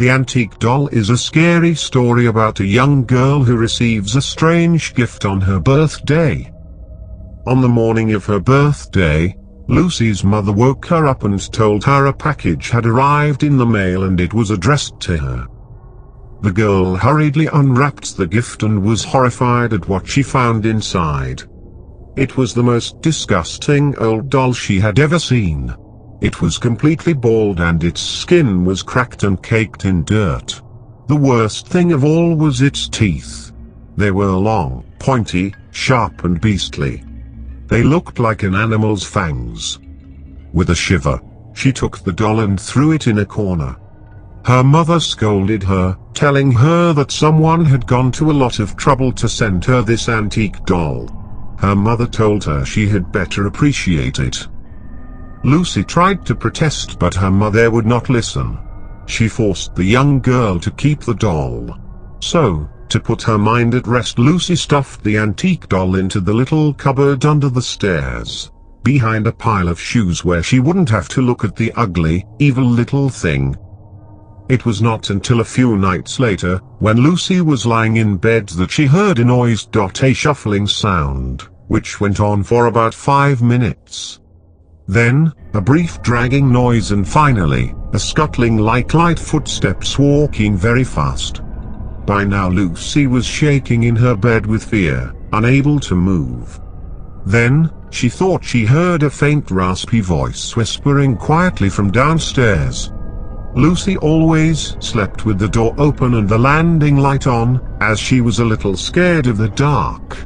The Antique Doll is a scary story about a young girl who receives a strange gift on her birthday. On the morning of her birthday, Lucy's mother woke her up and told her a package had arrived in the mail and it was addressed to her. The girl hurriedly unwrapped the gift and was horrified at what she found inside. It was the most disgusting old doll she had ever seen. It was completely bald and its skin was cracked and caked in dirt. The worst thing of all was its teeth. They were long, pointy, sharp and beastly. They looked like an animal's fangs. With a shiver, she took the doll and threw it in a corner. Her mother scolded her, telling her that someone had gone to a lot of trouble to send her this antique doll. Her mother told her she had better appreciate it. Lucy tried to protest but her mother would not listen. She forced the young girl to keep the doll. So, to put her mind at rest, Lucy stuffed the antique doll into the little cupboard under the stairs, behind a pile of shoes where she wouldn't have to look at the ugly, evil little thing. It was not until a few nights later, when Lucy was lying in bed, that she heard a noise, a shuffling sound, which went on for about 5 minutes. Then, a brief dragging noise and finally, a scuttling like light footsteps walking very fast. By now Lucy was shaking in her bed with fear, unable to move. Then, she thought she heard a faint raspy voice whispering quietly from downstairs. Lucy always slept with the door open and the landing light on, as she was a little scared of the dark.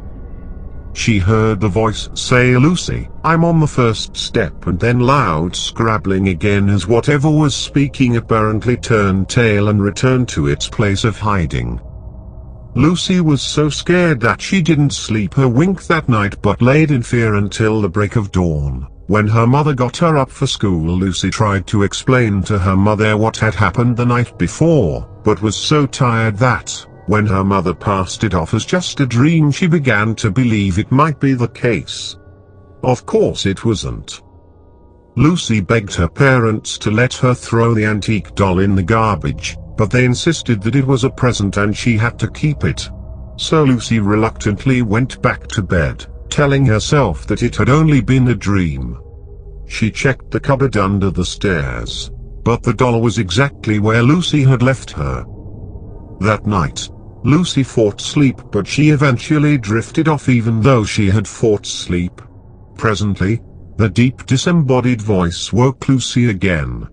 She heard the voice say, "Lucy, I'm on the first step," and then loud scrabbling again as whatever was speaking apparently turned tail and returned to its place of hiding. Lucy was so scared that she didn't sleep a wink that night but laid in fear until the break of dawn. When her mother got her up for school, Lucy tried to explain to her mother what had happened the night before, but was so tired that, when her mother passed it off as just a dream, she began to believe it might be the case. Of course it wasn't. Lucy begged her parents to let her throw the antique doll in the garbage, but they insisted that it was a present and she had to keep it. So Lucy reluctantly went back to bed, telling herself that it had only been a dream. She checked the cupboard under the stairs, but the doll was exactly where Lucy had left her. That night, Lucy fought sleep, but she eventually drifted off even though she had fought sleep. Presently, the deep disembodied voice woke Lucy again.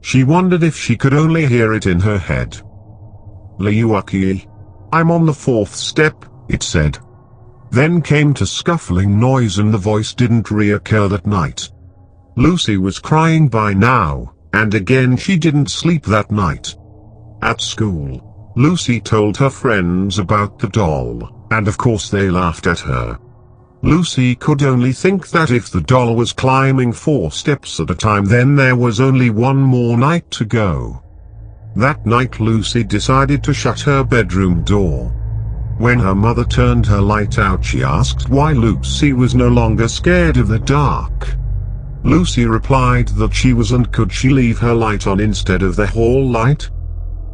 She wondered if she could only hear it in her head. "Lucy, I'm on the 4th step," it said. Then came a scuffling noise and the voice didn't reoccur that night. Lucy was crying by now, and again she didn't sleep that night. At school, Lucy told her friends about the doll, and of course they laughed at her. Lucy could only think that if the doll was climbing 4 steps at a time, then there was only one more night to go. That night Lucy decided to shut her bedroom door. When her mother turned her light out, she asked why Lucy was no longer scared of the dark. Lucy replied that she was, and could she leave her light on instead of the hall light?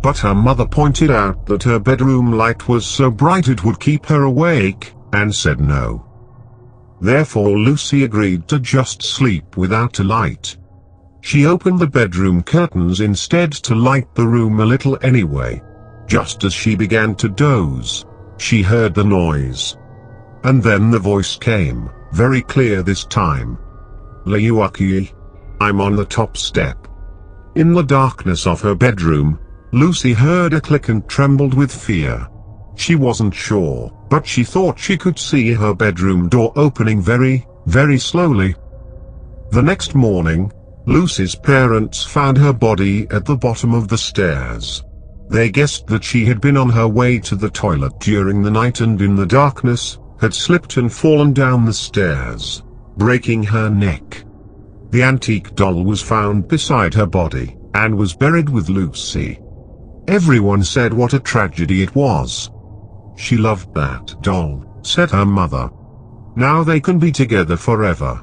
But her mother pointed out that her bedroom light was so bright it would keep her awake, and said no. Therefore Lucy agreed to just sleep without a light. She opened the bedroom curtains instead to light the room a little anyway. Just as she began to doze, she heard the noise. And then the voice came, very clear this time. "Lucy, I'm on the top step." In the darkness of her bedroom, Lucy heard a click and trembled with fear. She wasn't sure, but she thought she could see her bedroom door opening very, very slowly. The next morning, Lucy's parents found her body at the bottom of the stairs. They guessed that she had been on her way to the toilet during the night and in the darkness, had slipped and fallen down the stairs, breaking her neck. The antique doll was found beside her body, and was buried with Lucy. Everyone said what a tragedy it was. "She loved that doll," said her mother. "Now they can be together forever."